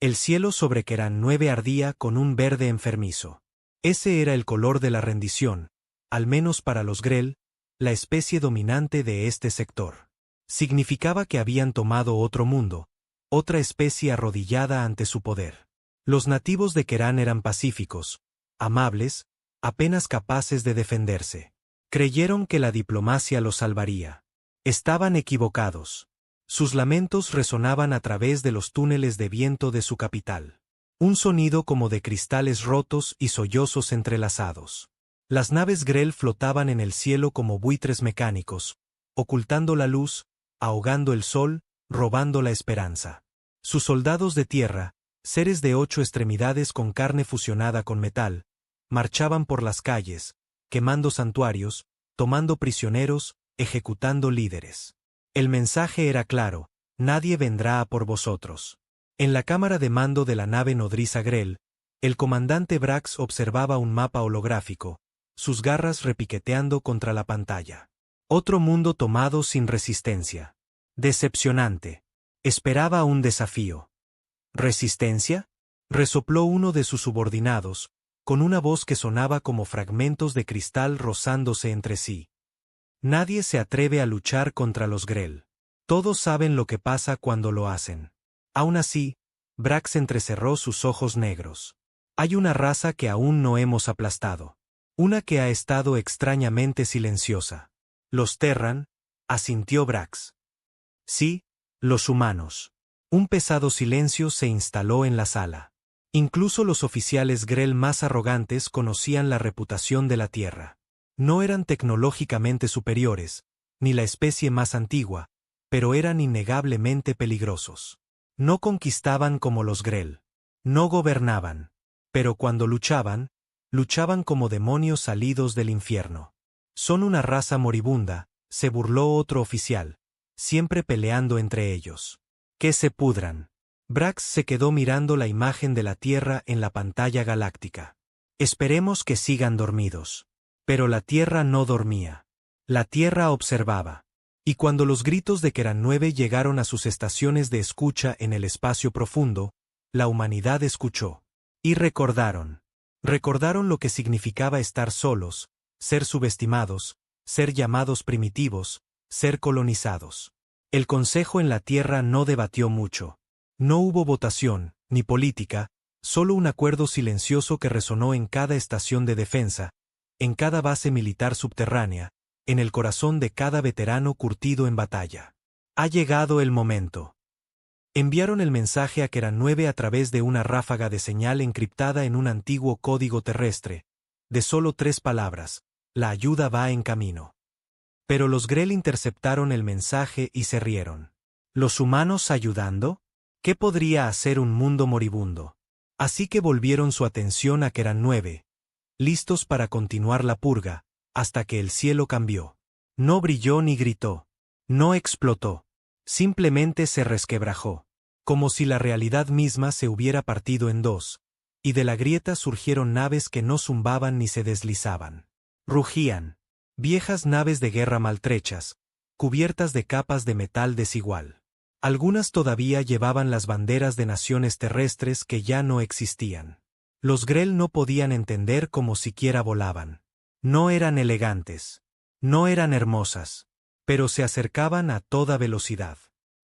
El cielo sobre Keran 9 ardía con un verde enfermizo. Ese era el color de la rendición, al menos para los Grell, la especie dominante de este sector. Significaba que habían tomado otro mundo, otra especie arrodillada ante su poder. Los nativos de Keran eran pacíficos, amables, apenas capaces de defenderse. Creyeron que la diplomacia los salvaría. Estaban equivocados. Sus lamentos resonaban a través de los túneles de viento de su capital. Un sonido como de cristales rotos y sollozos entrelazados. Las naves Grell flotaban en el cielo como buitres mecánicos, ocultando la luz, ahogando el sol, robando la esperanza. Sus soldados de tierra, seres de 8 extremidades con carne fusionada con metal, marchaban por las calles, quemando santuarios, tomando prisioneros, ejecutando líderes. El mensaje era claro: nadie vendrá a por vosotros. En la cámara de mando de la nave nodriza Grell, el comandante Brax observaba un mapa holográfico, sus garras repiqueteando contra la pantalla. Otro mundo tomado sin resistencia. Decepcionante. Esperaba un desafío. ¿Resistencia?, resopló uno de sus subordinados, con una voz que sonaba como fragmentos de cristal rozándose entre sí. Nadie se atreve a luchar contra los Grell. Todos saben lo que pasa cuando lo hacen. Aún así, Brax entrecerró sus ojos negros. Hay una raza que aún no hemos aplastado. Una que ha estado extrañamente silenciosa. Los Terran, asintió Brax. Sí, los humanos. Un pesado silencio se instaló en la sala. Incluso los oficiales Grell más arrogantes conocían la reputación de la Tierra. No eran tecnológicamente superiores, ni la especie más antigua, pero eran innegablemente peligrosos. No conquistaban como los Grell. No gobernaban. Pero cuando luchaban, luchaban como demonios salidos del infierno. Son una raza moribunda, se burló otro oficial, siempre peleando entre ellos. Que se pudran. Brax se quedó mirando la imagen de la Tierra en la pantalla galáctica. Esperemos que sigan dormidos. Pero la Tierra no dormía. La Tierra observaba. Y cuando los gritos de Keran 9 llegaron a sus estaciones de escucha en el espacio profundo, la humanidad escuchó. Y recordaron. Recordaron lo que significaba estar solos, ser subestimados, ser llamados primitivos, ser colonizados. El Consejo en la Tierra no debatió mucho. No hubo votación, ni política, solo un acuerdo silencioso que resonó en cada estación de defensa, en cada base militar subterránea, en el corazón de cada veterano curtido en batalla. Ha llegado el momento. Enviaron el mensaje a Keran 9 a través de una ráfaga de señal encriptada en un antiguo código terrestre, de solo 3 palabras: la ayuda va en camino. Pero los Grell interceptaron el mensaje y se rieron. ¿Los humanos ayudando? ¿Qué podría hacer un mundo moribundo? Así que volvieron su atención a Keran 9, listos para continuar la purga, hasta que el cielo cambió. No brilló ni gritó. No explotó. Simplemente se resquebrajó. Como si la realidad misma se hubiera partido en dos, y de la grieta surgieron naves que no zumbaban ni se deslizaban. Rugían. Viejas naves de guerra maltrechas, cubiertas de capas de metal desigual. Algunas todavía llevaban las banderas de naciones terrestres que ya no existían. Los Grell no podían entender cómo siquiera volaban. No eran elegantes. No eran hermosas. Pero se acercaban a toda velocidad.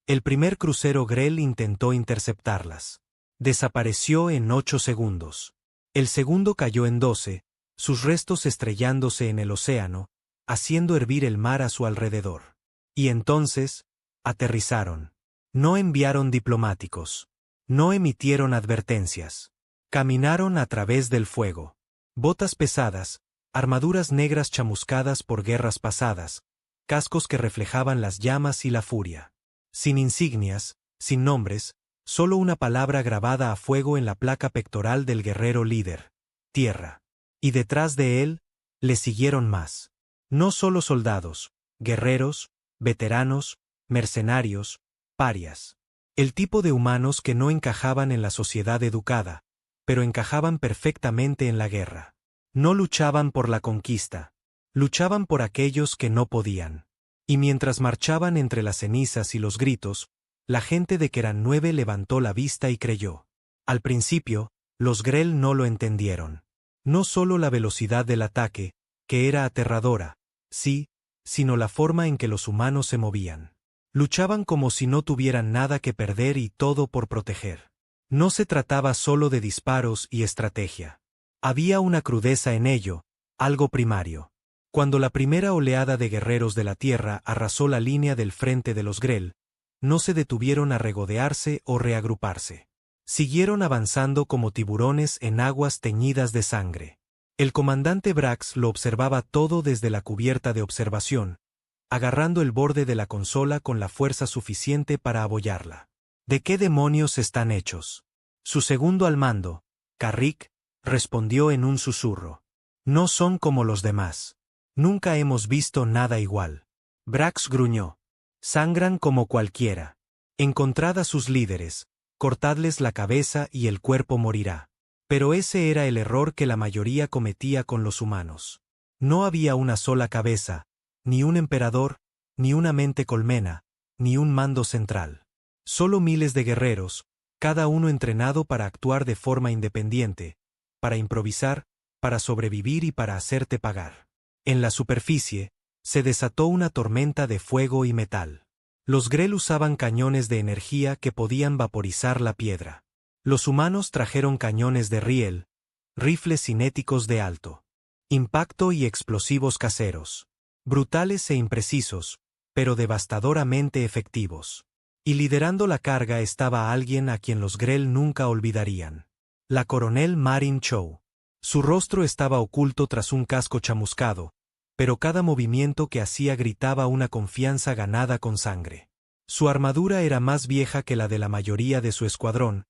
El primer crucero Grell intentó interceptarlas. Desapareció en 8 segundos. El segundo cayó en 12, sus restos estrellándose en el océano, haciendo hervir el mar a su alrededor. Y entonces, aterrizaron. No enviaron diplomáticos. No emitieron advertencias. Caminaron a través del fuego. Botas pesadas, armaduras negras chamuscadas por guerras pasadas, cascos que reflejaban las llamas y la furia. Sin insignias, sin nombres, solo una palabra grabada a fuego en la placa pectoral del guerrero líder: Tierra. Y detrás de él, le siguieron más. No solo soldados, guerreros, veteranos, mercenarios, parias. El tipo de humanos que no encajaban en la sociedad educada, pero encajaban perfectamente en la guerra. No luchaban por la conquista. Luchaban por aquellos que no podían. Y mientras marchaban entre las cenizas y los gritos, la gente de Keran 9 levantó la vista y creyó. Al principio, los Grell no lo entendieron. No solo la velocidad del ataque, que era aterradora, sí, sino la forma en que los humanos se movían. Luchaban como si no tuvieran nada que perder y todo por proteger. No se trataba solo de disparos y estrategia. Había una crudeza en ello, algo primario. Cuando la primera oleada de guerreros de la Tierra arrasó la línea del frente de los Grell, no se detuvieron a regodearse o reagruparse. Siguieron avanzando como tiburones en aguas teñidas de sangre. El comandante Brax lo observaba todo desde la cubierta de observación, agarrando el borde de la consola con la fuerza suficiente para abollarla. ¿De qué demonios están hechos? Su segundo al mando, Carrick, respondió en un susurro. No son como los demás. Nunca hemos visto nada igual. Brax gruñó. Sangran como cualquiera. Encontrad a sus líderes, cortadles la cabeza y el cuerpo morirá. Pero ese era el error que la mayoría cometía con los humanos. No había una sola cabeza, ni un emperador, ni una mente colmena, ni un mando central. Solo miles de guerreros, cada uno entrenado para actuar de forma independiente, para improvisar, para sobrevivir y para hacerte pagar. En la superficie, se desató una tormenta de fuego y metal. Los Grell usaban cañones de energía que podían vaporizar la piedra. Los humanos trajeron cañones de riel, rifles cinéticos de alto impacto y explosivos caseros. Brutales e imprecisos, pero devastadoramente efectivos. Y liderando la carga estaba alguien a quien los Grell nunca olvidarían. La coronel Marin Chow. Su rostro estaba oculto tras un casco chamuscado, pero cada movimiento que hacía gritaba una confianza ganada con sangre. Su armadura era más vieja que la de la mayoría de su escuadrón,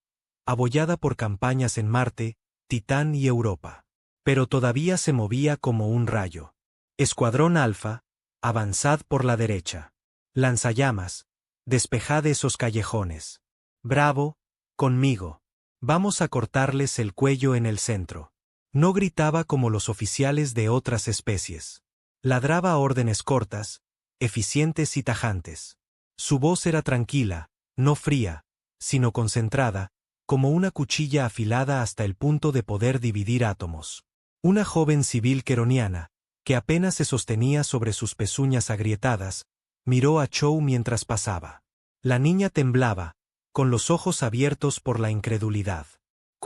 abollada por campañas en Marte, Titán y Europa. Pero todavía se movía como un rayo. Escuadrón Alfa, avanzad por la derecha. Lanzallamas, despejad esos callejones. Bravo, conmigo. Vamos a cortarles el cuello en el centro. No gritaba como los oficiales de otras especies. Ladraba órdenes cortas, eficientes y tajantes. Su voz era tranquila, no fría, sino concentrada, como una cuchilla afilada hasta el punto de poder dividir átomos. Una joven civil queroniana, que apenas se sostenía sobre sus pezuñas agrietadas, miró a Chow mientras pasaba. La niña temblaba, con los ojos abiertos por la incredulidad.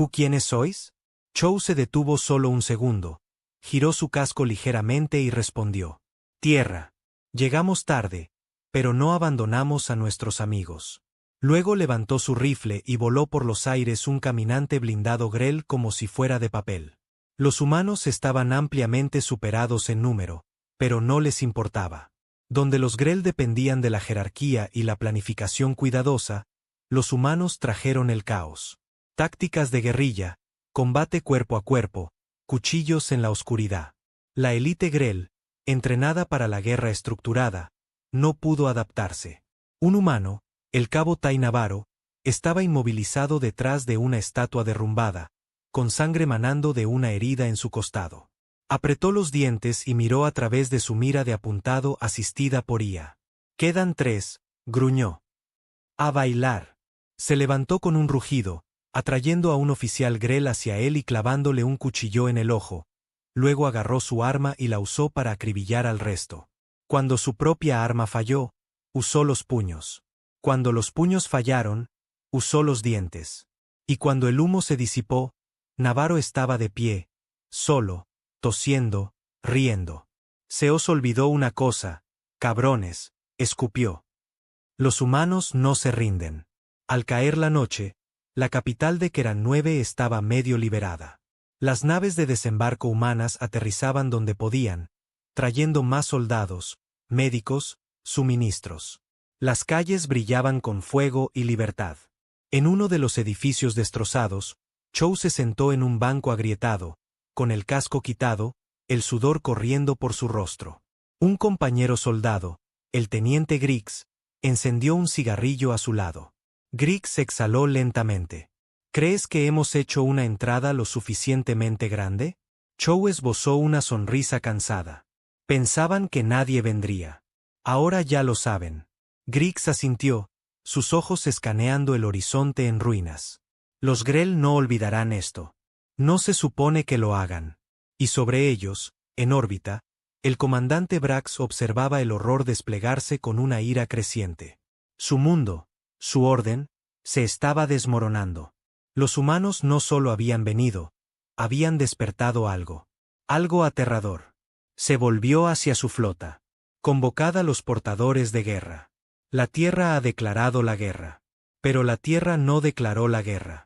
¿Quiénes sois? Chow se detuvo solo un segundo, giró su casco ligeramente y respondió. Tierra. Llegamos tarde, pero no abandonamos a nuestros amigos. Luego levantó su rifle y voló por los aires un caminante blindado Grell como si fuera de papel. Los humanos estaban ampliamente superados en número, pero no les importaba. Donde los Grell dependían de la jerarquía y la planificación cuidadosa, los humanos trajeron el caos. Tácticas de guerrilla, combate cuerpo a cuerpo, cuchillos en la oscuridad. La élite Grell, entrenada para la guerra estructurada, no pudo adaptarse. Un humano, el cabo Tai Navarro, estaba inmovilizado detrás de una estatua derrumbada, con sangre manando de una herida en su costado. Apretó los dientes y miró a través de su mira de apuntado asistida por IA. Quedan 3, gruñó. A bailar. Se levantó con un rugido, atrayendo a un oficial Grell hacia él y clavándole un cuchillo en el ojo. Luego agarró su arma y la usó para acribillar al resto. Cuando su propia arma falló, usó los puños. Cuando los puños fallaron, usó los dientes. Y cuando el humo se disipó, Navarro estaba de pie, solo, tosiendo, riendo. Se os olvidó una cosa, cabrones, escupió. Los humanos no se rinden. Al caer la noche, la capital de Keran 9 estaba medio liberada. Las naves de desembarco humanas aterrizaban donde podían, trayendo más soldados, médicos, suministros. Las calles brillaban con fuego y libertad. En uno de los edificios destrozados, Chow se sentó en un banco agrietado, con el casco quitado, el sudor corriendo por su rostro. Un compañero soldado, el teniente Griggs, encendió un cigarrillo a su lado. Griggs exhaló lentamente. ¿Crees que hemos hecho una entrada lo suficientemente grande? Chow esbozó una sonrisa cansada. Pensaban que nadie vendría. Ahora ya lo saben. Griggs asintió, sus ojos escaneando el horizonte en ruinas. Los Grell no olvidarán esto. No se supone que lo hagan. Y sobre ellos, en órbita, el comandante Brax observaba el horror desplegarse con una ira creciente. Su mundo, su orden, se estaba desmoronando. Los humanos no solo habían venido, habían despertado algo. Algo aterrador. Se volvió hacia su flota. Convocad a los portadores de guerra. La Tierra ha declarado la guerra. Pero la Tierra no declaró la guerra.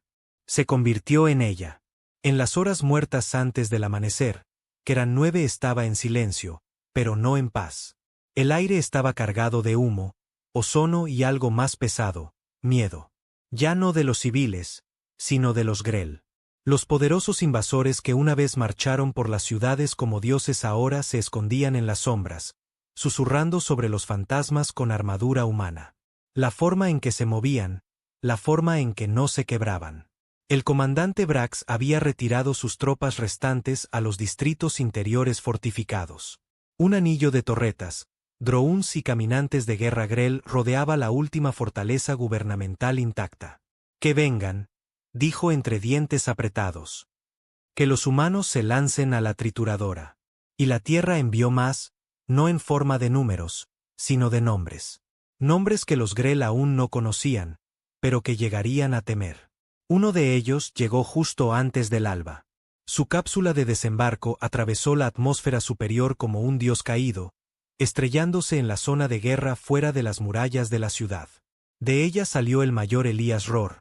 Se convirtió en ella. En las horas muertas antes del amanecer, Keran 9 estaba en silencio, pero no en paz. El aire estaba cargado de humo, ozono y algo más pesado, miedo. Ya no de los civiles, sino de los Grell. Los poderosos invasores que una vez marcharon por las ciudades como dioses ahora se escondían en las sombras, susurrando sobre los fantasmas con armadura humana. La forma en que se movían, la forma en que no se quebraban. El comandante Brax había retirado sus tropas restantes a los distritos interiores fortificados. Un anillo de torretas, drones y caminantes de guerra Grell rodeaba la última fortaleza gubernamental intacta. Que vengan, dijo entre dientes apretados. Que los humanos se lancen a la trituradora. Y la Tierra envió más, no en forma de números, sino de nombres. Nombres que los Grell aún no conocían, pero que llegarían a temer. Uno de ellos llegó justo antes del alba. Su cápsula de desembarco atravesó la atmósfera superior como un dios caído, estrellándose en la zona de guerra fuera de las murallas de la ciudad. De ella salió el mayor Elías Rohr,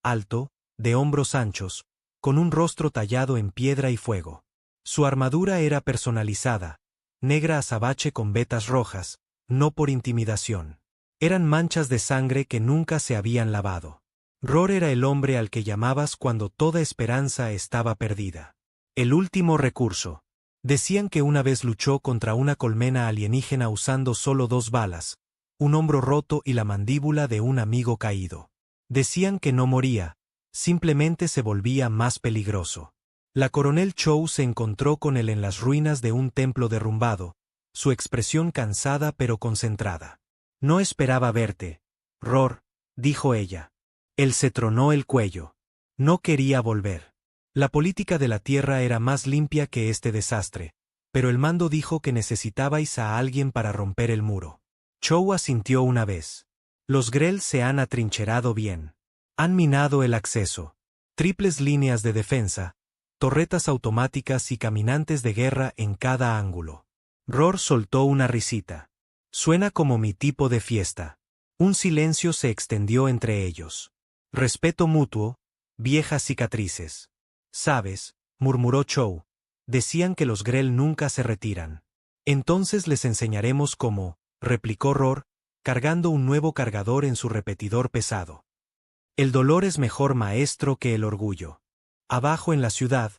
alto, de hombros anchos, con un rostro tallado en piedra y fuego. Su armadura era personalizada, negra azabache con vetas rojas, no por intimidación. Eran manchas de sangre que nunca se habían lavado. Rohr era el hombre al que llamabas cuando toda esperanza estaba perdida. El último recurso. Decían que una vez luchó contra una colmena alienígena usando solo 2 balas, un hombro roto y la mandíbula de un amigo caído. Decían que no moría, simplemente se volvía más peligroso. La coronel Chow se encontró con él en las ruinas de un templo derrumbado, su expresión cansada pero concentrada. No esperaba verte, Rohr, dijo ella. Él se tronó el cuello. No quería volver. La política de la Tierra era más limpia que este desastre, pero el mando dijo que necesitabais a alguien para romper el muro. Chow asintió una vez. Los Grell se han atrincherado bien. Han minado el acceso. Triples líneas de defensa, torretas automáticas y caminantes de guerra en cada ángulo. Rohr soltó una risita. Suena como mi tipo de fiesta. Un silencio se extendió entre ellos. Respeto mutuo, viejas cicatrices. Sabes, murmuró Chow, decían que los Grell nunca se retiran. Entonces les enseñaremos cómo, replicó Rohr, cargando un nuevo cargador en su repetidor pesado. El dolor es mejor maestro que el orgullo. Abajo en la ciudad,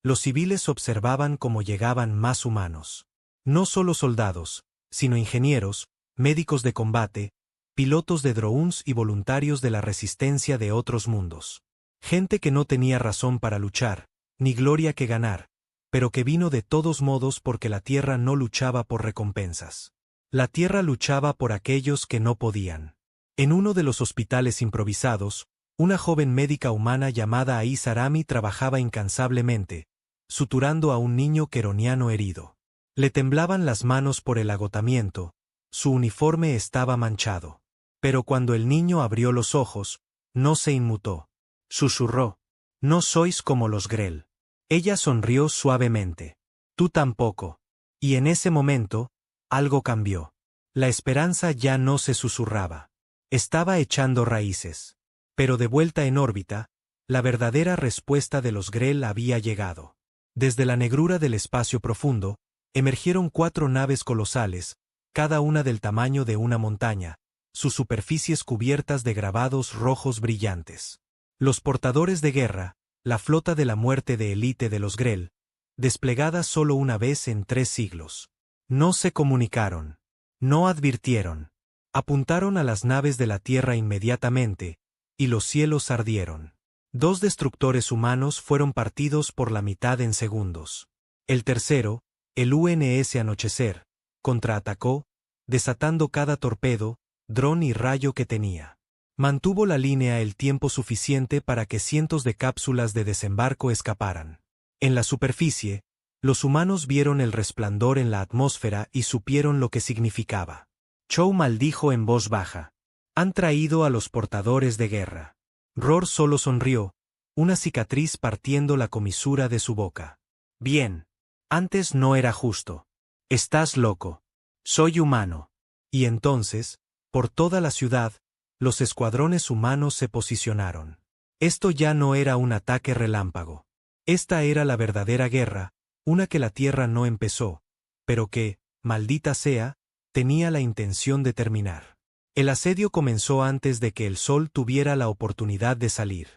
los civiles observaban cómo llegaban más humanos. No solo soldados, sino ingenieros, médicos de combate, pilotos de drones y voluntarios de la resistencia de otros mundos. Gente que no tenía razón para luchar, ni gloria que ganar, pero que vino de todos modos porque la Tierra no luchaba por recompensas. La Tierra luchaba por aquellos que no podían. En uno de los hospitales improvisados, una joven médica humana llamada Ais Arami trabajaba incansablemente, suturando a un niño queroniano herido. Le temblaban las manos por el agotamiento, su uniforme estaba manchado. Pero cuando el niño abrió los ojos, no se inmutó. Susurró. No sois como los Grell. Ella sonrió suavemente. Tú tampoco. Y en ese momento, algo cambió. La esperanza ya no se susurraba. Estaba echando raíces. Pero de vuelta en órbita, la verdadera respuesta de los Grell había llegado. Desde la negrura del espacio profundo, emergieron 4 naves colosales, cada una del tamaño de una montaña, sus superficies cubiertas de grabados rojos brillantes. Los portadores de guerra, la flota de la muerte de élite de los Grell, desplegada solo una vez en 3 siglos. No se comunicaron. No advirtieron. Apuntaron a las naves de la Tierra inmediatamente, y los cielos ardieron. 2 destructores humanos fueron partidos por la mitad en segundos. El tercero, el UNS Anochecer, contraatacó, desatando cada torpedo, dron y rayo que tenía. Mantuvo la línea el tiempo suficiente para que cientos de cápsulas de desembarco escaparan. En la superficie, los humanos vieron el resplandor en la atmósfera y supieron lo que significaba. Chow maldijo en voz baja. Han traído a los portadores de guerra. Roar solo sonrió, una cicatriz partiendo la comisura de su boca. Bien. Antes no era justo. Estás loco. Soy humano. Y entonces, por toda la ciudad, los escuadrones humanos se posicionaron. Esto ya no era un ataque relámpago. Esta era la verdadera guerra, una que la Tierra no empezó, pero que, maldita sea, tenía la intención de terminar. El asedio comenzó antes de que el sol tuviera la oportunidad de salir.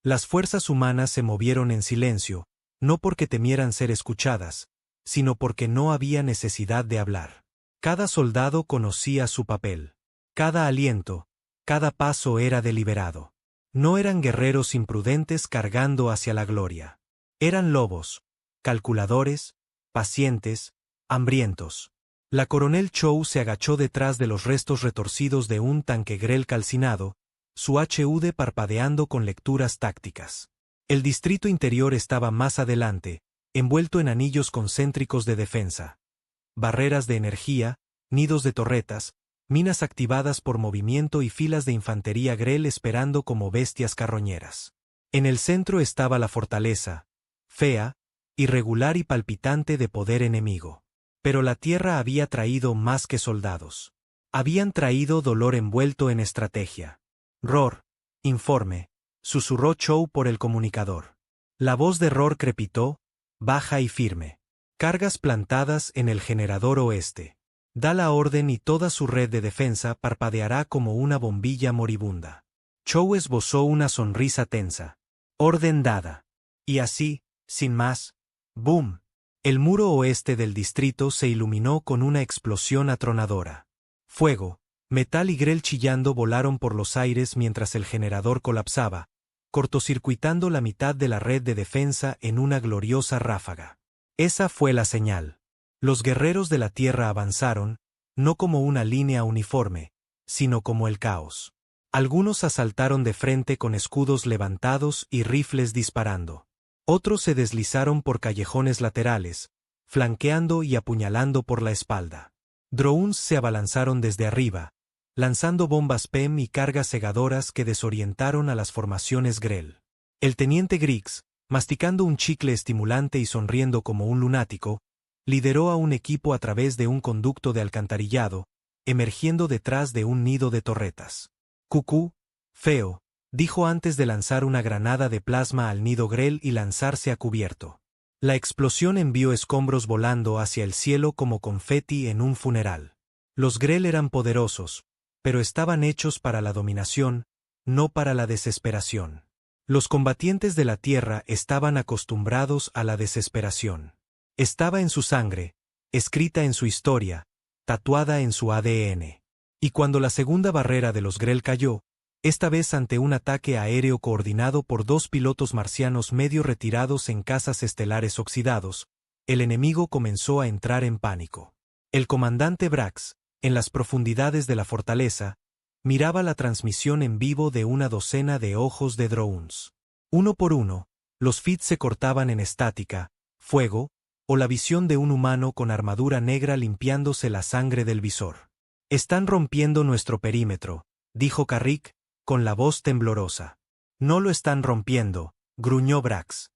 Las fuerzas humanas se movieron en silencio, no porque temieran ser escuchadas, sino porque no había necesidad de hablar. Cada soldado conocía su papel. Cada aliento, cada paso era deliberado. No eran guerreros imprudentes cargando hacia la gloria. Eran lobos, calculadores, pacientes, hambrientos. La coronel Chow se agachó detrás de los restos retorcidos de un tanque Grell calcinado, su HUD parpadeando con lecturas tácticas. El distrito interior estaba más adelante, envuelto en anillos concéntricos de defensa. Barreras de energía, nidos de torretas, minas activadas por movimiento y filas de infantería Grell esperando como bestias carroñeras. En el centro estaba la fortaleza, fea, irregular y palpitante de poder enemigo. Pero la Tierra había traído más que soldados. Habían traído dolor envuelto en estrategia. Roar, informe, susurró Chow por el comunicador. La voz de Roar crepitó, baja y firme. Cargas plantadas en el generador oeste. Da la orden y toda su red de defensa parpadeará como una bombilla moribunda. Chow esbozó una sonrisa tensa. Orden dada. Y así, sin más, ¡boom! El muro oeste del distrito se iluminó con una explosión atronadora. Fuego, metal y Grell chillando volaron por los aires mientras el generador colapsaba, cortocircuitando la mitad de la red de defensa en una gloriosa ráfaga. Esa fue la señal. Los guerreros de la Tierra avanzaron, no como una línea uniforme, sino como el caos. Algunos asaltaron de frente con escudos levantados y rifles disparando. Otros se deslizaron por callejones laterales, flanqueando y apuñalando por la espalda. Drones se abalanzaron desde arriba, lanzando bombas PEM y cargas cegadoras que desorientaron a las formaciones Grell. El teniente Griggs, masticando un chicle estimulante y sonriendo como un lunático, lideró a un equipo a través de un conducto de alcantarillado, emergiendo detrás de un nido de torretas. Cucú, feo, dijo antes de lanzar una granada de plasma al nido Grell y lanzarse a cubierto. La explosión envió escombros volando hacia el cielo como confeti en un funeral. Los Grell eran poderosos, pero estaban hechos para la dominación, no para la desesperación. Los combatientes de la Tierra estaban acostumbrados a la desesperación. Estaba en su sangre, escrita en su historia, tatuada en su ADN. Y cuando la segunda barrera de los Grell cayó, esta vez ante un ataque aéreo coordinado por dos pilotos marcianos medio retirados en cazas estelares oxidados, el enemigo comenzó a entrar en pánico. El comandante Brax, en las profundidades de la fortaleza, miraba la transmisión en vivo de una docena de ojos de drones. Uno por uno, los feeds se cortaban en estática, fuego, o la visión de un humano con armadura negra limpiándose la sangre del visor. Están rompiendo nuestro perímetro, dijo Carrick, con la voz temblorosa. No lo están rompiendo, gruñó Brax.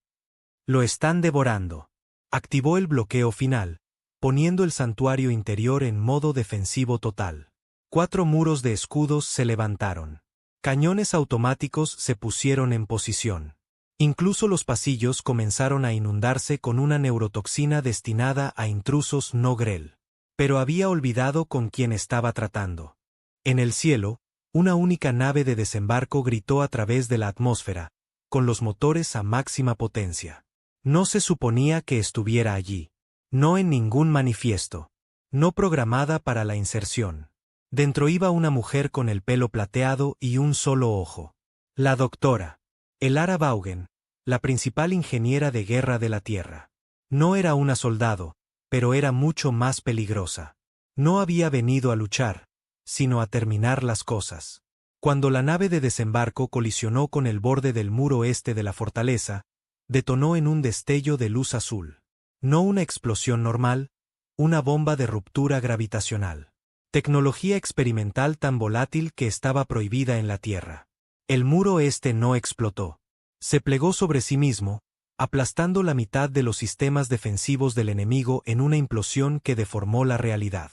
Lo están devorando. Activó el bloqueo final, poniendo el santuario interior en modo defensivo total. 4 muros de escudos se levantaron. Cañones automáticos se pusieron en posición. Incluso los pasillos comenzaron a inundarse con una neurotoxina destinada a intrusos no Grell. Pero había olvidado con quién estaba tratando. En el cielo, una única nave de desembarco gritó a través de la atmósfera, con los motores a máxima potencia. No se suponía que estuviera allí. No en ningún manifiesto. No programada para la inserción. Dentro iba una mujer con el pelo plateado y un solo ojo. La doctora Elara Vaughan, la principal ingeniera de guerra de la Tierra. No era una soldado, pero era mucho más peligrosa. No había venido a luchar, sino a terminar las cosas. Cuando la nave de desembarco colisionó con el borde del muro este de la fortaleza, detonó en un destello de luz azul. No una explosión normal, una bomba de ruptura gravitacional. Tecnología experimental tan volátil que estaba prohibida en la Tierra. El muro este no explotó. Se plegó sobre sí mismo, aplastando la mitad de los sistemas defensivos del enemigo en una implosión que deformó la realidad.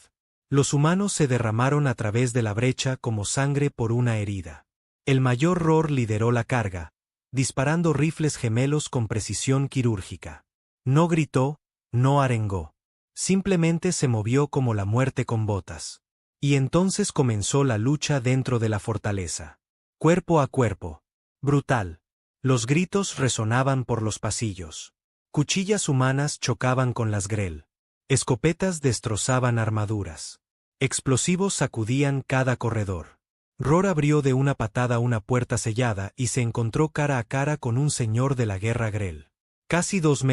Los humanos se derramaron a través de la brecha como sangre por una herida. El mayor Rohr lideró la carga, disparando rifles gemelos con precisión quirúrgica. No gritó, no arengó. Simplemente se movió como la muerte con botas. Y entonces comenzó la lucha dentro de la fortaleza. Cuerpo a cuerpo. Brutal. Los gritos resonaban por los pasillos. Cuchillas humanas chocaban con las Grell. Escopetas destrozaban armaduras. Explosivos sacudían cada corredor. Rohr abrió de una patada una puerta sellada y se encontró cara a cara con un señor de la guerra Grell. Casi 2,5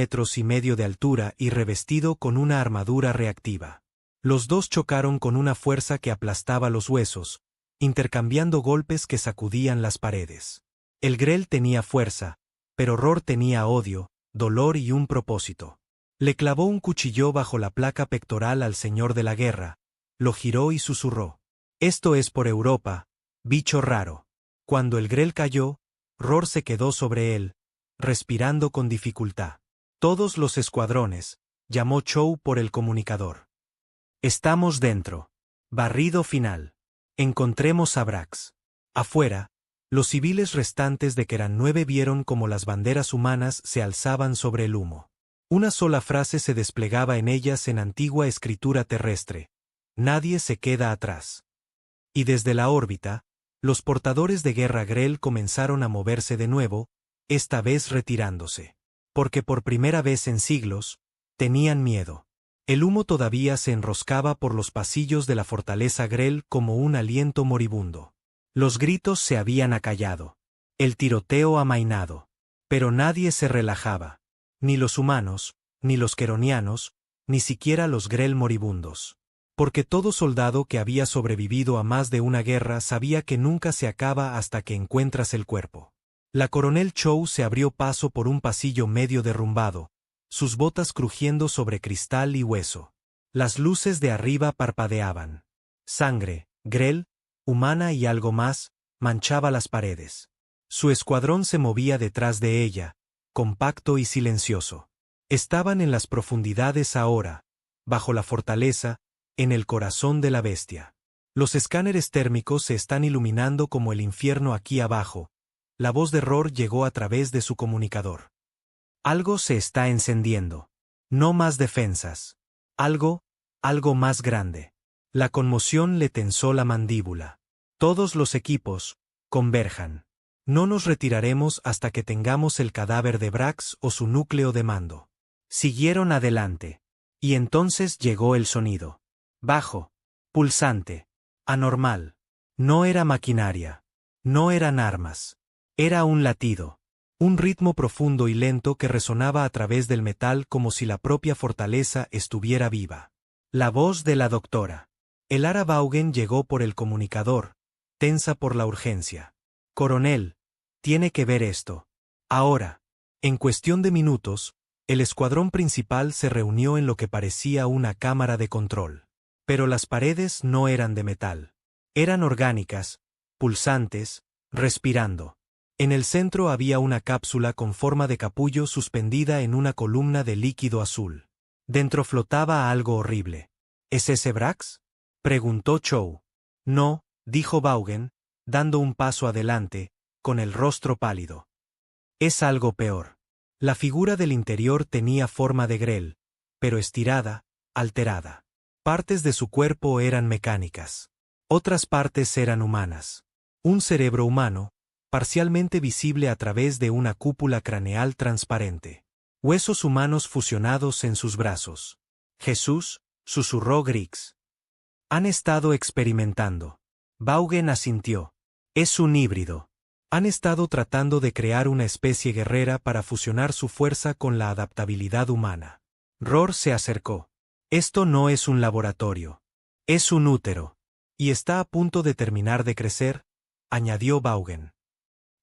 metros de altura y revestido con una armadura reactiva. Los dos chocaron con una fuerza que aplastaba los huesos, intercambiando golpes que sacudían las paredes. El Grell tenía fuerza, pero Rohr tenía odio, dolor y un propósito. Le clavó un cuchillo bajo la placa pectoral al señor de la guerra, lo giró y susurró. Esto es por Europa, bicho raro. Cuando el Grell cayó, Rohr se quedó sobre él, respirando con dificultad. Todos los escuadrones, llamó Chow por el comunicador. Estamos dentro. Barrido final. Encontremos a Brax. Afuera, los civiles restantes de Keran 9 vieron como las banderas humanas se alzaban sobre el humo. Una sola frase se desplegaba en ellas en antigua escritura terrestre. Nadie se queda atrás. Y desde la órbita, los portadores de guerra Grell comenzaron a moverse de nuevo, esta vez retirándose. Porque por primera vez en siglos, tenían miedo. El humo todavía se enroscaba por los pasillos de la fortaleza Grell como un aliento moribundo. Los gritos se habían acallado. El tiroteo amainado. Pero nadie se relajaba. Ni los humanos, ni los queronianos, ni siquiera los Grell moribundos. Porque todo soldado que había sobrevivido a más de una guerra sabía que nunca se acaba hasta que encuentras el cuerpo. La coronel Chow se abrió paso por un pasillo medio derrumbado, sus botas crujiendo sobre cristal y hueso. Las luces de arriba parpadeaban. Sangre, Grell, humana y algo más, manchaba las paredes. Su escuadrón se movía detrás de ella, compacto y silencioso. Estaban en las profundidades ahora, bajo la fortaleza, en el corazón de la bestia. Los escáneres térmicos se están iluminando como el infierno aquí abajo. La voz de Rohr llegó a través de su comunicador. Algo se está encendiendo. No más defensas. Algo más grande. La conmoción le tensó la mandíbula. Todos los equipos, converjan. No nos retiraremos hasta que tengamos el cadáver de Brax o su núcleo de mando. Siguieron adelante. Y entonces llegó el sonido. Bajo. Pulsante. Anormal. No era maquinaria. No eran armas. Era un latido. Un ritmo profundo y lento que resonaba a través del metal como si la propia fortaleza estuviera viva. La voz de la doctora. Elara Vaughan llegó por el comunicador, tensa por la urgencia. Coronel, tiene que ver esto. Ahora. En cuestión de minutos, el escuadrón principal se reunió en lo que parecía una cámara de control. Pero las paredes no eran de metal. Eran orgánicas, pulsantes, respirando. En el centro había una cápsula con forma de capullo suspendida en una columna de líquido azul. Dentro flotaba algo horrible. ¿Es ese Brax?, preguntó Chow. No, dijo Vaughan, dando un paso adelante, con el rostro pálido. Es algo peor. La figura del interior tenía forma de Grell, pero estirada, alterada. Partes de su cuerpo eran mecánicas. Otras partes eran humanas. Un cerebro humano, parcialmente visible a través de una cúpula craneal transparente. Huesos humanos fusionados en sus brazos. Jesús, susurró Griggs. Han estado experimentando. Vaughan asintió. Es un híbrido. Han estado tratando de crear una especie guerrera para fusionar su fuerza con la adaptabilidad humana. Rohr se acercó. Esto no es un laboratorio. Es un útero. Y está a punto de terminar de crecer, añadió Vaughan.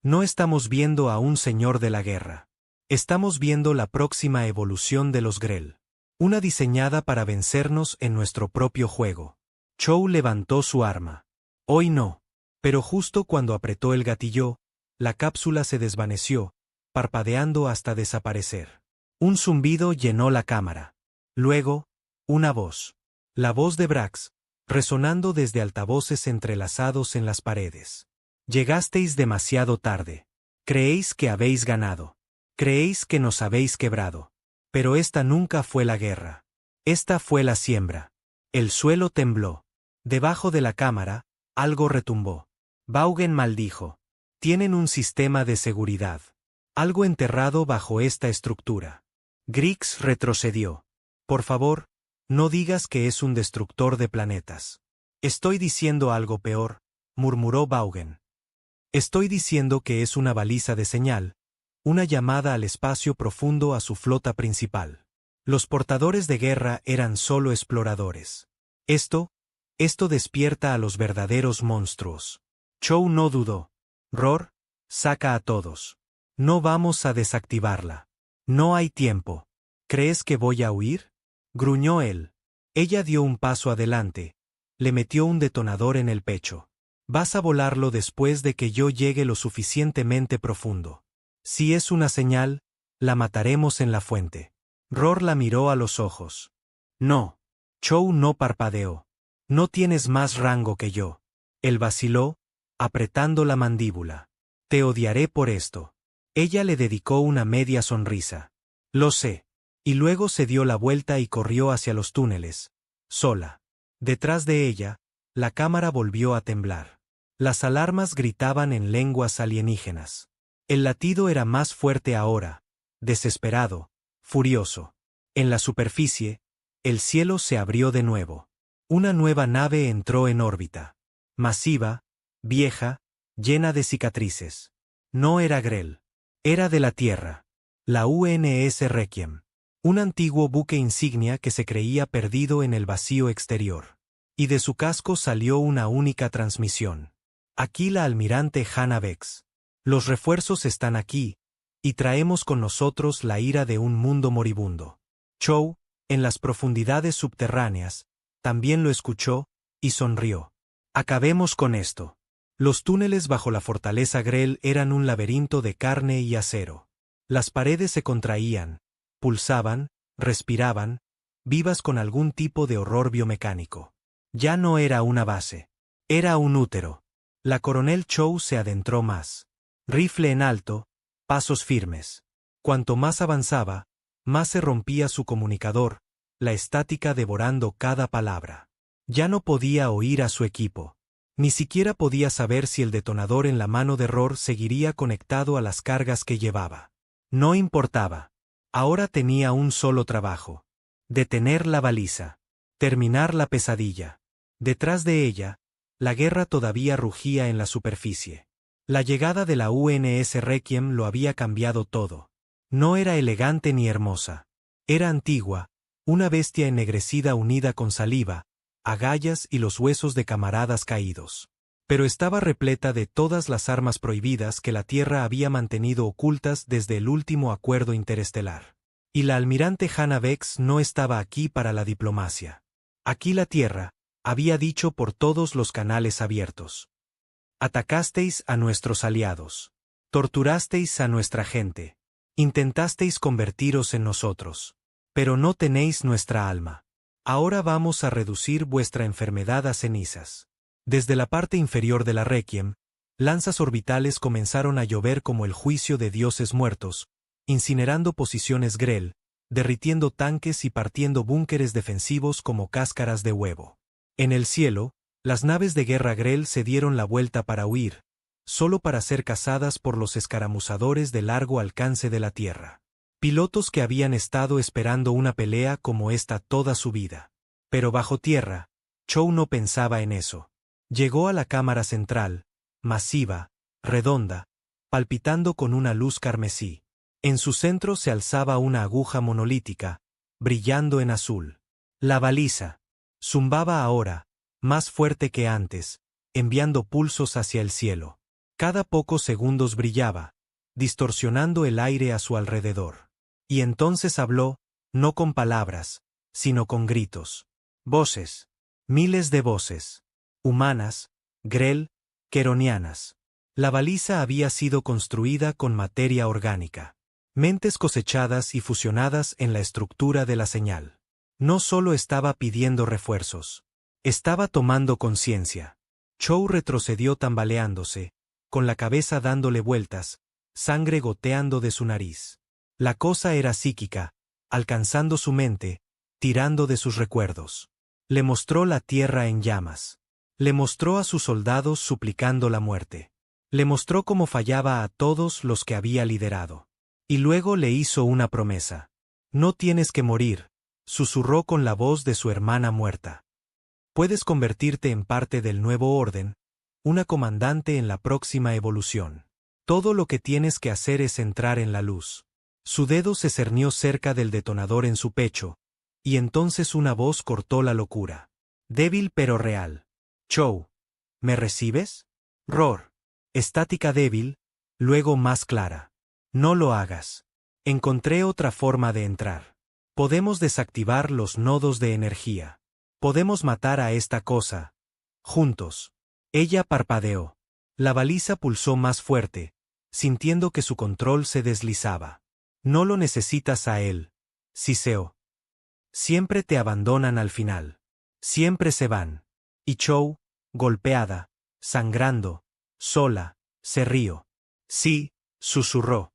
No estamos viendo a un señor de la guerra. Estamos viendo la próxima evolución de los Grell. Una diseñada para vencernos en nuestro propio juego. Chow levantó su arma. Hoy no. Pero justo cuando apretó el gatillo, la cápsula se desvaneció, parpadeando hasta desaparecer. Un zumbido llenó la cámara. Luego, una voz. La voz de Brax, resonando desde altavoces entrelazados en las paredes. Llegasteis demasiado tarde. Creéis que habéis ganado. Creéis que nos habéis quebrado. Pero esta nunca fue la guerra. Esta fue la siembra. El suelo tembló. Debajo de la cámara, algo retumbó. Vaughan maldijo. Tienen un sistema de seguridad. Algo enterrado bajo esta estructura. Griggs retrocedió. Por favor, no digas que es un destructor de planetas. Estoy diciendo algo peor, murmuró Vaughan. Estoy diciendo que es una baliza de señal, una llamada al espacio profundo a su flota principal. Los portadores de guerra eran solo exploradores. Esto despierta a los verdaderos monstruos. Chow no dudó. Ror, saca a todos. No vamos a desactivarla. No hay tiempo. ¿Crees que voy a huir? Gruñó él. Ella dio un paso adelante. Le metió un detonador en el pecho. Vas a volarlo después de que yo llegue lo suficientemente profundo. Si es una señal, la mataremos en la fuente. Ror la miró a los ojos. No. Chow no parpadeó. No tienes más rango que yo. Él vaciló, apretando la mandíbula. Te odiaré por esto. Ella le dedicó una media sonrisa. Lo sé. Y luego se dio la vuelta y corrió hacia los túneles, sola. Detrás de ella, la cámara volvió a temblar. Las alarmas gritaban en lenguas alienígenas. El latido era más fuerte ahora, desesperado, furioso. En la superficie, el cielo se abrió de nuevo. Una nueva nave entró en órbita. Masiva, vieja, llena de cicatrices. No era Grell. Era de la Tierra. La UNS Requiem. Un antiguo buque insignia que se creía perdido en el vacío exterior. Y de su casco salió una única transmisión. Aquí la almirante Hannah Vex. Los refuerzos están aquí, y traemos con nosotros la ira de un mundo moribundo. Chow, en las profundidades subterráneas, también lo escuchó, y sonrió. Acabemos con esto. Los túneles bajo la fortaleza Grell eran un laberinto de carne y acero. Las paredes se contraían, pulsaban, respiraban, vivas con algún tipo de horror biomecánico. Ya no era una base. Era un útero. La coronel Chow se adentró más. Rifle en alto, pasos firmes. Cuanto más avanzaba, más se rompía su comunicador, la estática devorando cada palabra. Ya no podía oír a su equipo. Ni siquiera podía saber si el detonador en la mano de Ror seguiría conectado a las cargas que llevaba. No importaba. Ahora tenía un solo trabajo. Detener la baliza. Terminar la pesadilla. Detrás de ella, la guerra todavía rugía en la superficie. La llegada de la UNS Requiem lo había cambiado todo. No era elegante ni hermosa. Era antigua, una bestia ennegrecida unida con saliva, agallas y los huesos de camaradas caídos. Pero estaba repleta de todas las armas prohibidas que la Tierra había mantenido ocultas desde el último acuerdo interestelar. Y la almirante Hannah Vex no estaba aquí para la diplomacia. Aquí la Tierra, había dicho por todos los canales abiertos. Atacasteis a nuestros aliados. Torturasteis a nuestra gente. Intentasteis convertiros en nosotros. Pero no tenéis nuestra alma. Ahora vamos a reducir vuestra enfermedad a cenizas. Desde la parte inferior de la Requiem, lanzas orbitales comenzaron a llover como el juicio de dioses muertos, incinerando posiciones Grell, derritiendo tanques y partiendo búnkeres defensivos como cáscaras de huevo. En el cielo, las naves de guerra Grell se dieron la vuelta para huir, solo para ser cazadas por los escaramuzadores de largo alcance de la Tierra. Pilotos que habían estado esperando una pelea como esta toda su vida. Pero bajo tierra, Chow no pensaba en eso. Llegó a la cámara central, masiva, redonda, palpitando con una luz carmesí. En su centro se alzaba una aguja monolítica, brillando en azul. La baliza. Zumbaba ahora, más fuerte que antes, enviando pulsos hacia el cielo. Cada pocos segundos brillaba, distorsionando el aire a su alrededor. Y entonces habló, no con palabras, sino con gritos. Voces. Miles de voces. Humanas, Grell, queronianas. La baliza había sido construida con materia orgánica. Mentes cosechadas y fusionadas en la estructura de la señal. No solo estaba pidiendo refuerzos. Estaba tomando conciencia. Chow retrocedió tambaleándose, con la cabeza dándole vueltas, sangre goteando de su nariz. La cosa era psíquica, alcanzando su mente, tirando de sus recuerdos. Le mostró la tierra en llamas. Le mostró a sus soldados suplicando la muerte. Le mostró cómo fallaba a todos los que había liderado. Y luego le hizo una promesa. No tienes que morir, susurró con la voz de su hermana muerta. Puedes convertirte en parte del nuevo orden, una comandante en la próxima evolución. Todo lo que tienes que hacer es entrar en la luz. Su dedo se cernió cerca del detonador en su pecho, y entonces una voz cortó la locura. Débil pero real. Chow, ¿me recibes? Roar. Estática débil, luego más clara. No lo hagas. Encontré otra forma de entrar. Podemos desactivar los nodos de energía. Podemos matar a esta cosa. Juntos. Ella parpadeó. La baliza pulsó más fuerte, sintiendo que su control se deslizaba. No lo necesitas a él, Siseo. Siempre te abandonan al final. Siempre se van. Y Chow, golpeada, sangrando, sola, se rió. Sí, susurró.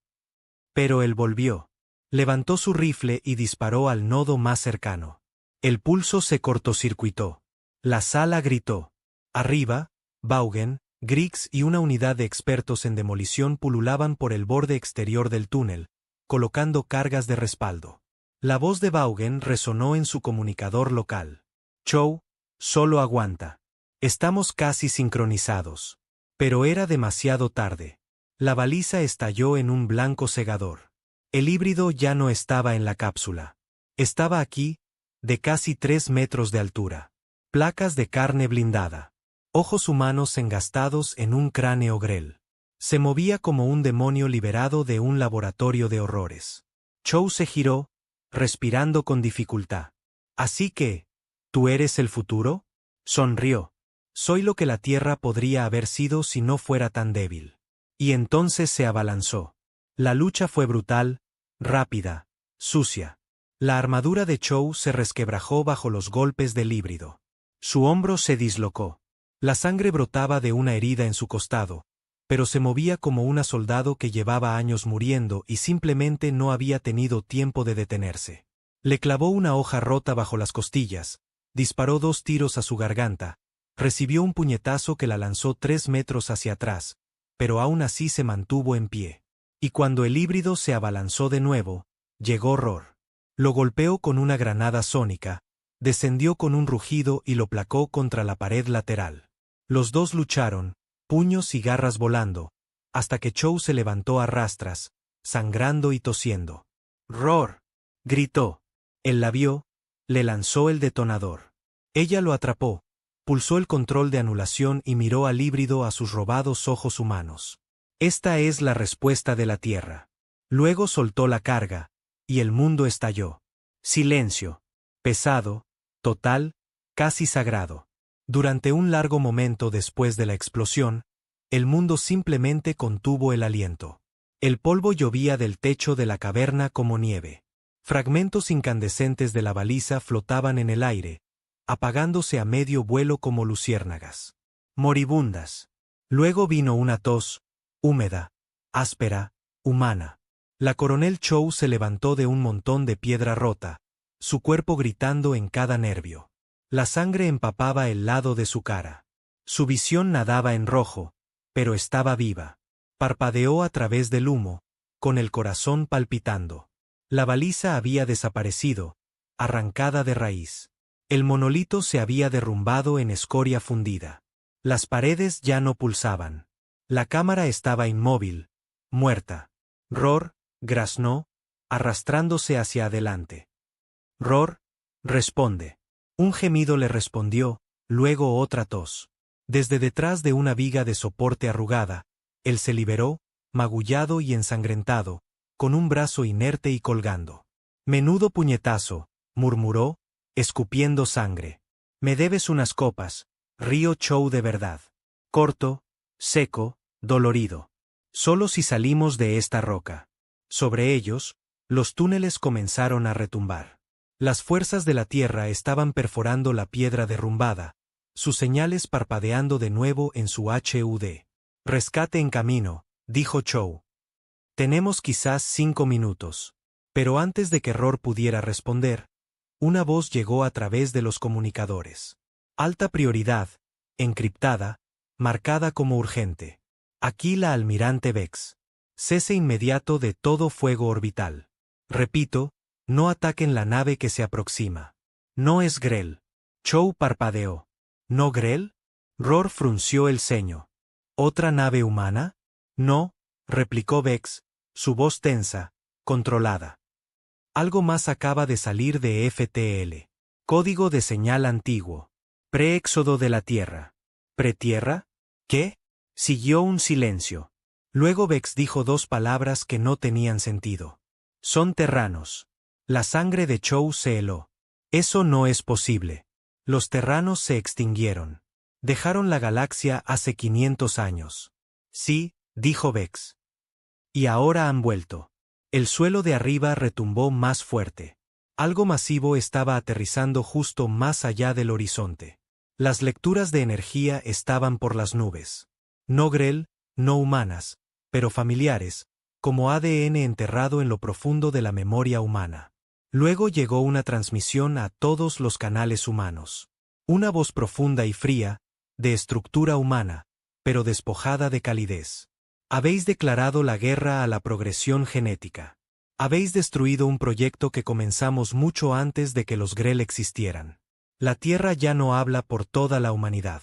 Pero él volvió. Levantó su rifle y disparó al nodo más cercano. El pulso se cortocircuitó. La sala gritó. Arriba, Vaughan, Griggs y una unidad de expertos en demolición pululaban por el borde exterior del túnel, colocando cargas de respaldo. La voz de Vaughan resonó en su comunicador local. Chow, solo aguanta. Estamos casi sincronizados. Pero era demasiado tarde. La baliza estalló en un blanco cegador. El híbrido ya no estaba en la cápsula. Estaba aquí, de casi 3 metros de altura. Placas de carne blindada. Ojos humanos engastados en un cráneo Grell. Se movía como un demonio liberado de un laboratorio de horrores. Chow se giró, respirando con dificultad. ¿Así que, tú eres el futuro? Sonrió. Soy lo que la Tierra podría haber sido si no fuera tan débil. Y entonces se abalanzó. La lucha fue brutal, rápida, sucia. La armadura de Chow se resquebrajó bajo los golpes del híbrido. Su hombro se dislocó. La sangre brotaba de una herida en su costado, pero se movía como un soldado que llevaba años muriendo y simplemente no había tenido tiempo de detenerse. Le clavó una hoja rota bajo las costillas, disparó 2 tiros a su garganta, recibió un puñetazo que la lanzó 3 metros hacia atrás, pero aún así se mantuvo en pie. Y cuando el híbrido se abalanzó de nuevo, llegó Roar. Lo golpeó con una granada sónica, descendió con un rugido y lo placó contra la pared lateral. Los dos lucharon, puños y garras volando, hasta que Chow se levantó a rastras, sangrando y tosiendo. ¡Roar! Gritó. Él la vio, le lanzó el detonador. Ella lo atrapó, pulsó el control de anulación y miró al híbrido a sus robados ojos humanos. Esta es la respuesta de la Tierra. Luego soltó la carga, y el mundo estalló. Silencio. Pesado, total, casi sagrado. Durante un largo momento después de la explosión, el mundo simplemente contuvo el aliento. El polvo llovía del techo de la caverna como nieve. Fragmentos incandescentes de la baliza flotaban en el aire, apagándose a medio vuelo como luciérnagas. Moribundas. Luego vino una tos, húmeda, áspera, humana. La coronel Chow se levantó de un montón de piedra rota, su cuerpo gritando en cada nervio. La sangre empapaba el lado de su cara. Su visión nadaba en rojo, pero estaba viva. Parpadeó a través del humo, con el corazón palpitando. La baliza había desaparecido, arrancada de raíz. El monolito se había derrumbado en escoria fundida. Las paredes ya no pulsaban. La cámara estaba inmóvil, muerta. Roar, graznó, arrastrándose hacia adelante. Roar, responde. Un gemido le respondió, luego otra tos. Desde detrás de una viga de soporte arrugada, él se liberó, magullado y ensangrentado, con un brazo inerte y colgando. «Menudo puñetazo», murmuró, escupiendo sangre. «Me debes unas copas, Ryo Chou de verdad. Corto, seco, dolorido. Solo si salimos de esta roca». Sobre ellos, los túneles comenzaron a retumbar. Las fuerzas de la tierra estaban perforando la piedra derrumbada, sus señales parpadeando de nuevo en su HUD. «Rescate en camino», dijo Chou. «Tenemos quizás 5 minutos». Pero antes de que Roar pudiera responder, una voz llegó a través de los comunicadores. «Alta prioridad, encriptada, marcada como urgente. Aquí la almirante Vex. Cese inmediato de todo fuego orbital. Repito, no ataquen la nave que se aproxima. No es Grell». Chou parpadeó. «¿No Grell?» Roar frunció el ceño. «¿Otra nave humana?» «No», replicó Vex, su voz tensa, controlada. «Algo más acaba de salir de FTL. Código de señal antiguo. Preéxodo de la Tierra». «¿Pretierra? ¿Qué?» Siguió un silencio. Luego Vex dijo 2 palabras que no tenían sentido. «Son terranos». La sangre de Chou se heló. «Eso no es posible. Los terranos se extinguieron. Dejaron la galaxia hace 500 años». «Sí», dijo Vex. «Y ahora han vuelto». El suelo de arriba retumbó más fuerte. Algo masivo estaba aterrizando justo más allá del horizonte. Las lecturas de energía estaban por las nubes. No Grell, no humanas, pero familiares, como ADN enterrado en lo profundo de la memoria humana. Luego llegó una transmisión a todos los canales humanos. Una voz profunda y fría, de estructura humana, pero despojada de calidez. «Habéis declarado la guerra a la progresión genética. Habéis destruido un proyecto que comenzamos mucho antes de que los Grell existieran. La Tierra ya no habla por toda la humanidad».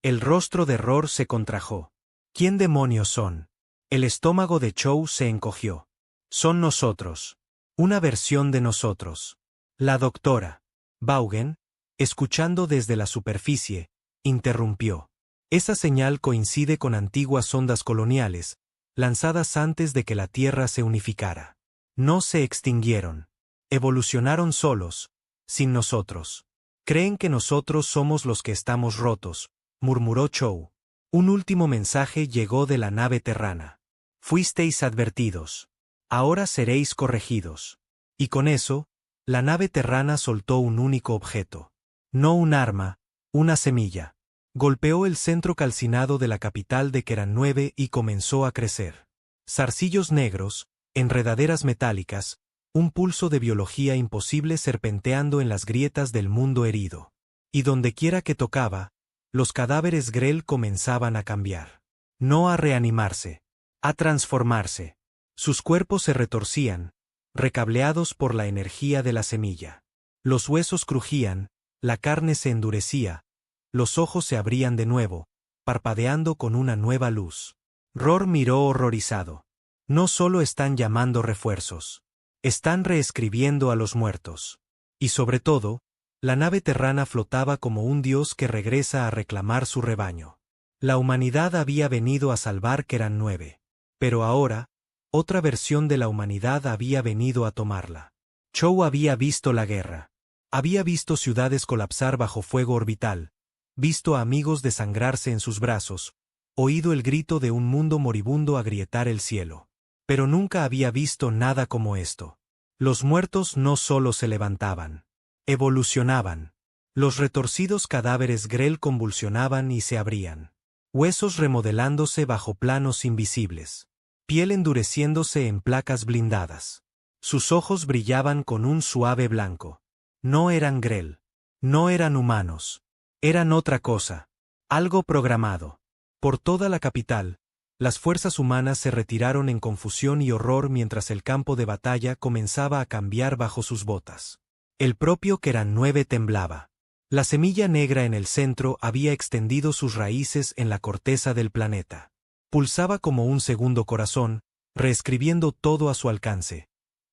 El rostro de Roar se contrajo. «¿Quién demonios son?» El estómago de Chou se encogió. «Son nosotros. Una versión de nosotros». La doctora Vaughan, escuchando desde la superficie, interrumpió. «Esa señal coincide con antiguas ondas coloniales, lanzadas antes de que la Tierra se unificara. No se extinguieron. Evolucionaron solos, sin nosotros. Creen que nosotros somos los que estamos rotos», murmuró Chou. Un último mensaje llegó de la nave terrana. «Fuisteis advertidos. Ahora seréis corregidos». Y con eso, la nave terrana soltó un único objeto. No un arma, una semilla. Golpeó el centro calcinado de la capital de Keran 9 y comenzó a crecer. Zarcillos negros, enredaderas metálicas, un pulso de biología imposible serpenteando en las grietas del mundo herido. Y dondequiera que tocaba, los cadáveres Grell comenzaban a cambiar. No a reanimarse, a transformarse. Sus cuerpos se retorcían, recableados por la energía de la semilla. Los huesos crujían, la carne se endurecía, los ojos se abrían de nuevo, parpadeando con una nueva luz. Roar miró horrorizado. «No solo están llamando refuerzos. Están reescribiendo a los muertos». Y sobre todo, la nave terrana flotaba como un dios que regresa a reclamar su rebaño. La humanidad había venido a salvar Keran 9. Pero ahora, otra versión de la humanidad había venido a tomarla. Chou había visto la guerra. Había visto ciudades colapsar bajo fuego orbital, visto a amigos desangrarse en sus brazos, oído el grito de un mundo moribundo agrietar el cielo. Pero nunca había visto nada como esto. Los muertos no solo se levantaban, evolucionaban. Los retorcidos cadáveres Grell convulsionaban y se abrían. Huesos remodelándose bajo planos invisibles. Piel endureciéndose en placas blindadas. Sus ojos brillaban con un suave blanco. No eran Grell. No eran humanos. Eran otra cosa. Algo programado. Por toda la capital, las fuerzas humanas se retiraron en confusión y horror mientras el campo de batalla comenzaba a cambiar bajo sus botas. El propio Keran 9 temblaba. La semilla negra en el centro había extendido sus raíces en la corteza del planeta. Pulsaba como un segundo corazón, reescribiendo todo a su alcance.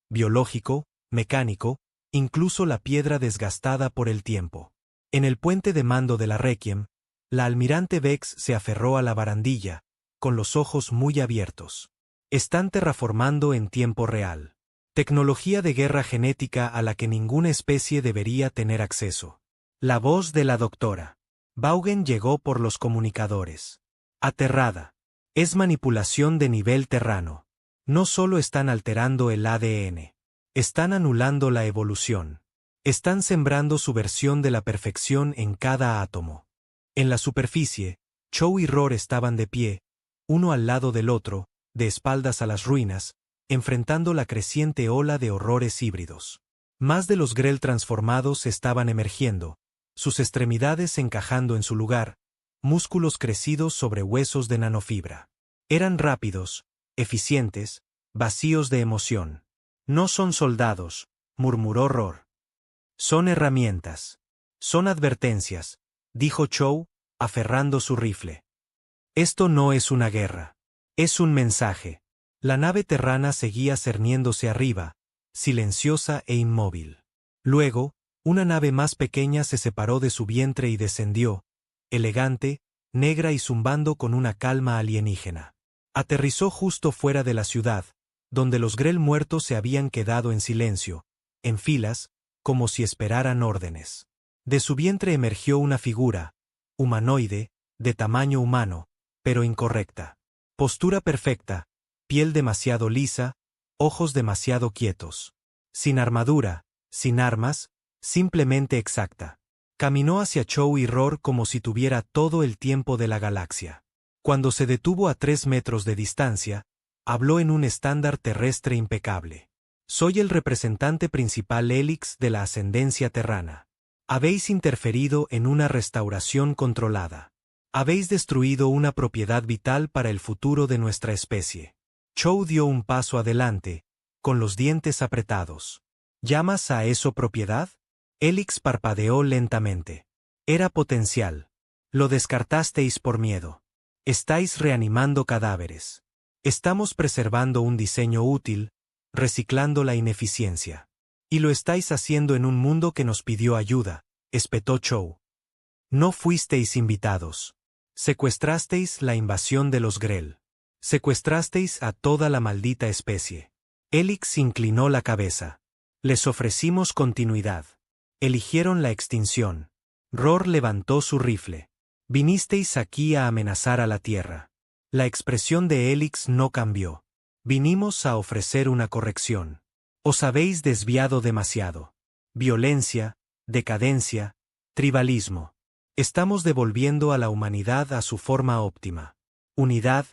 Biológico, mecánico, incluso la piedra desgastada por el tiempo. En el puente de mando de la Requiem, La almirante Vex se aferró a la barandilla, con los ojos muy abiertos. Están terraformando en tiempo real. Tecnología de guerra genética a la que ninguna especie debería tener acceso. La voz de la doctora Vaughan llegó por los comunicadores. Aterrada. Es manipulación de nivel terrano. No solo están alterando el ADN. Están anulando la evolución. Están sembrando su versión de la perfección en cada átomo. En la superficie, Chow y Rohr estaban de pie, uno al lado del otro, de espaldas a las ruinas, enfrentando la creciente ola de horrores híbridos. Más de los Grell transformados estaban emergiendo, sus extremidades encajando en su lugar, músculos crecidos sobre huesos de nanofibra. Eran rápidos, eficientes, vacíos de emoción. No son soldados, murmuró Rohr. Son herramientas. Son advertencias, dijo Chow, aferrando su rifle. Esto no es una guerra. Es un mensaje. La nave terrana seguía cerniéndose arriba, silenciosa e inmóvil. Luego, una nave más pequeña se separó de su vientre y descendió, elegante, negra y zumbando con una calma alienígena. Aterrizó justo fuera de la ciudad, donde los Grell muertos se habían quedado en silencio, en filas, como si esperaran órdenes. De su vientre emergió una figura, humanoide, de tamaño humano, pero incorrecta. Postura perfecta, piel demasiado lisa, ojos demasiado quietos. Sin armadura, sin armas, simplemente exacta. Caminó hacia Chow y Rohr como si tuviera todo el tiempo de la galaxia. Cuando se detuvo a 3 metros de distancia, habló en un estándar terrestre impecable. Soy el representante principal Helix de la ascendencia terrana. Habéis interferido en una restauración controlada. Habéis destruido una propiedad vital para el futuro de nuestra especie. Chow dio un paso adelante, con los dientes apretados. ¿Llamas a eso propiedad? Helix parpadeó lentamente. Era potencial. Lo descartasteis por miedo. Estáis reanimando cadáveres. Estamos preservando un diseño útil, reciclando la ineficiencia. Y lo estáis haciendo en un mundo que nos pidió ayuda, espetó Chow. No fuisteis invitados. Secuestrasteis la invasión de los Grell. Secuestrasteis a toda la maldita especie. Helix inclinó la cabeza. Les ofrecimos continuidad. Eligieron la extinción. Rohr levantó su rifle. Vinisteis aquí a amenazar a la Tierra. La expresión de Helix no cambió. Vinimos a ofrecer una corrección. Os habéis desviado demasiado. Violencia, decadencia, tribalismo. Estamos devolviendo a la humanidad a su forma óptima. Unidad,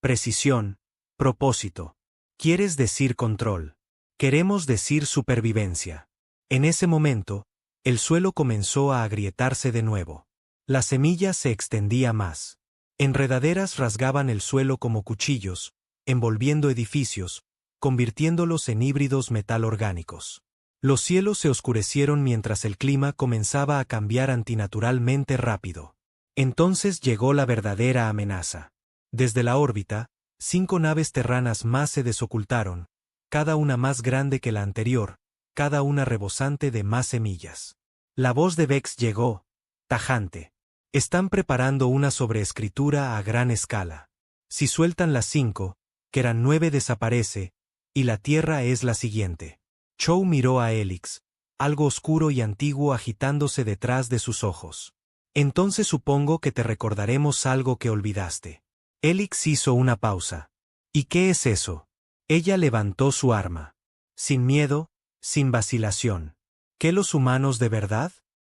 precisión, propósito. ¿Quieres decir control? Queremos decir supervivencia. En ese momento, el suelo comenzó a agrietarse de nuevo. La semilla se extendía más. Enredaderas rasgaban el suelo como cuchillos, envolviendo edificios, convirtiéndolos en híbridos metal-orgánicos. Los cielos se oscurecieron mientras el clima comenzaba a cambiar antinaturalmente rápido. Entonces llegó la verdadera amenaza. Desde la órbita, 5 naves terranas más se desocultaron, cada una más grande que la anterior, cada una rebosante de más semillas. La voz de Vex llegó, tajante. Están preparando una sobreescritura a gran escala. Si sueltan las 5, Keran 9 desaparece, y la Tierra es la siguiente. Chow miró a Helix, algo oscuro y antiguo agitándose detrás de sus ojos. Entonces supongo que te recordaremos algo que olvidaste. Helix hizo una pausa. ¿Y qué es eso? Ella levantó su arma. Sin miedo, sin vacilación. ¿Qué los humanos de verdad?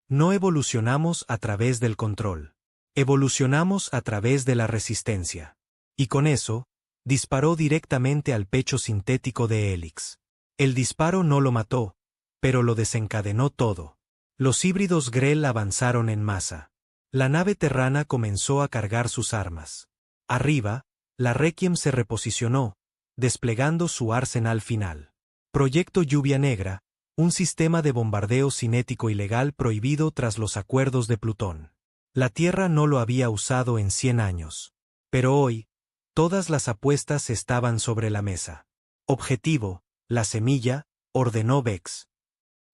No evolucionamos a través del control. Evolucionamos a través de la resistencia. Y con eso, disparó directamente al pecho sintético de Helix. El disparo no lo mató, pero lo desencadenó todo. Los híbridos Grell avanzaron en masa. La nave terrana comenzó a cargar sus armas. Arriba, la Requiem se reposicionó, desplegando su arsenal final. Proyecto Lluvia Negra, un sistema de bombardeo cinético ilegal prohibido tras los acuerdos de Plutón. La Tierra no lo había usado en 100 años. Pero hoy, todas las apuestas estaban sobre la mesa. Objetivo, la semilla, ordenó Vex.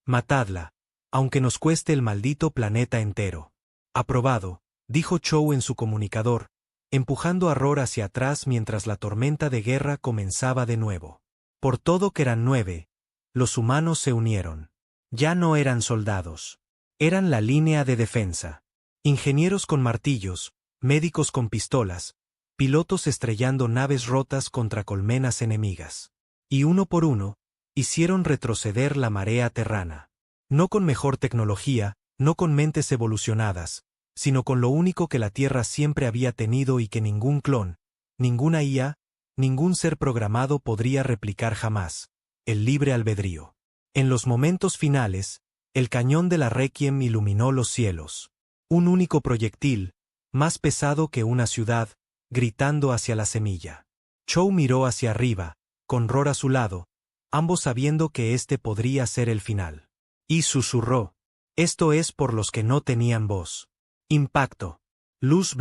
Matadla, aunque nos cueste el maldito planeta entero. Aprobado, dijo Chow en su comunicador, empujando a Roar hacia atrás mientras la tormenta de guerra comenzaba de nuevo. Por todo Keran 9, los humanos se unieron. Ya no eran soldados. Eran la línea de defensa. Ingenieros con martillos, médicos con pistolas, pilotos estrellando naves rotas contra colmenas enemigas. Y uno por uno, hicieron retroceder la marea terrana. No con mejor tecnología, no con mentes evolucionadas, sino con lo único que la Tierra siempre había tenido y que ningún clon, ninguna IA, ningún ser programado podría replicar jamás: el libre albedrío. En los momentos finales, el cañón de la Requiem iluminó los cielos. Un único proyectil, más pesado que una ciudad, gritando hacia la semilla. Chow miró hacia arriba, con Roar a su lado, ambos sabiendo que este podría ser el final. Y susurró: esto es por los que no tenían voz. Impacto. Luz blanca.